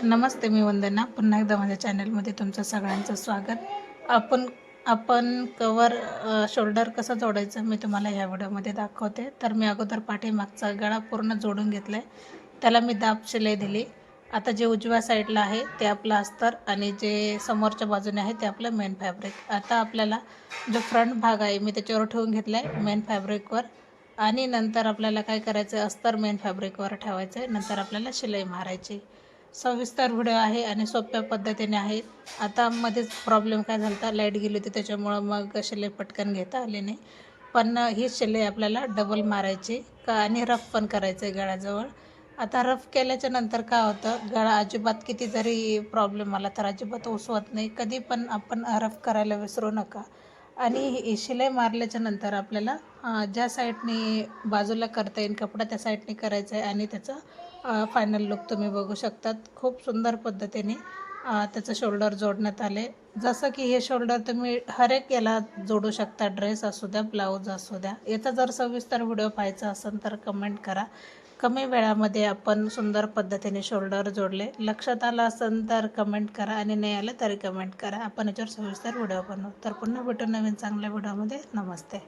नमस्ते, मी वंदना. पुन्हा एकदा माझ्या चॅनलमध्ये तुमचं सगळ्यांचं स्वागत. आपण आपण कवर शोल्डर कसं जोडायचं मी तुम्हाला ह्या व्हिडिओमध्ये दाखवते. तर मी अगोदर पाठीमागचा गळा पूर्ण जोडून घेतला आहे. त्याला मी दाब शिलाई दिली. आता जे उजव्या साईडला आहे ते आपलं अस्तर आणि जे समोरच्या बाजूने आहे ते आपलं मेन फॅब्रिक. आता आपल्याला जो फ्रंट भाग आहे मी त्याच्यावर ठेवून घेतला आहे मेन फॅब्रिकवर आणि नंतर आपल्याला काय करायचं आहे, अस्तर मेन फॅब्रिकवर ठेवायचं आहे. नंतर आपल्याला शिलाई मारायची. सविस्तर व्हिडिओ आहे आणि सोप्या पद्धतीने आहे. आता मध्येच प्रॉब्लेम काय झाला होता, लाईट गेली होती त्याच्यामुळं मग शिलाई पटकन घेता आली नाही. पण ही शिलाई आपल्याला डबल मारायची का आणि रफ पण करायचं आहे गळ्याजवळ. आता रफ केल्याच्या नंतर काय होतं, गळा अजिबात किती जरी प्रॉब्लेम आला तर अजिबात उसवत नाही. कधी पण आपण रफ करायला विसरू नका. आणि ही शिलाई मारल्याच्या नंतर आपल्याला ज्या साईडने बाजूला करता येईल कपडा त्या साईडने करायचं आहे आणि त्याचा फायनल लुक तुम्ही बघू शकतात. खूप सुंदर पद्धतीने त्याचं शोल्डर जोडण्यात आले. जसं की हे शोल्डर तुम्ही हर एक याला जोडू शकता, ड्रेस असू द्या, ब्लाऊज असू द्या. याचा जर सविस्तर व्हिडिओ पाहायचा असेल तर कमेंट करा. कमी वेळामध्ये आपण सुंदर पद्धतीने शोल्डर जोडले. लक्षात आलं असेल तर कमेंट करा आणि नाही आलं तरी कमेंट करा. आपण याच्यावर सविस्तर व्हिडिओ बनवू. तर पुन्हा भेटू नवीन चांगल्या व्हिडिओमध्ये. नमस्ते.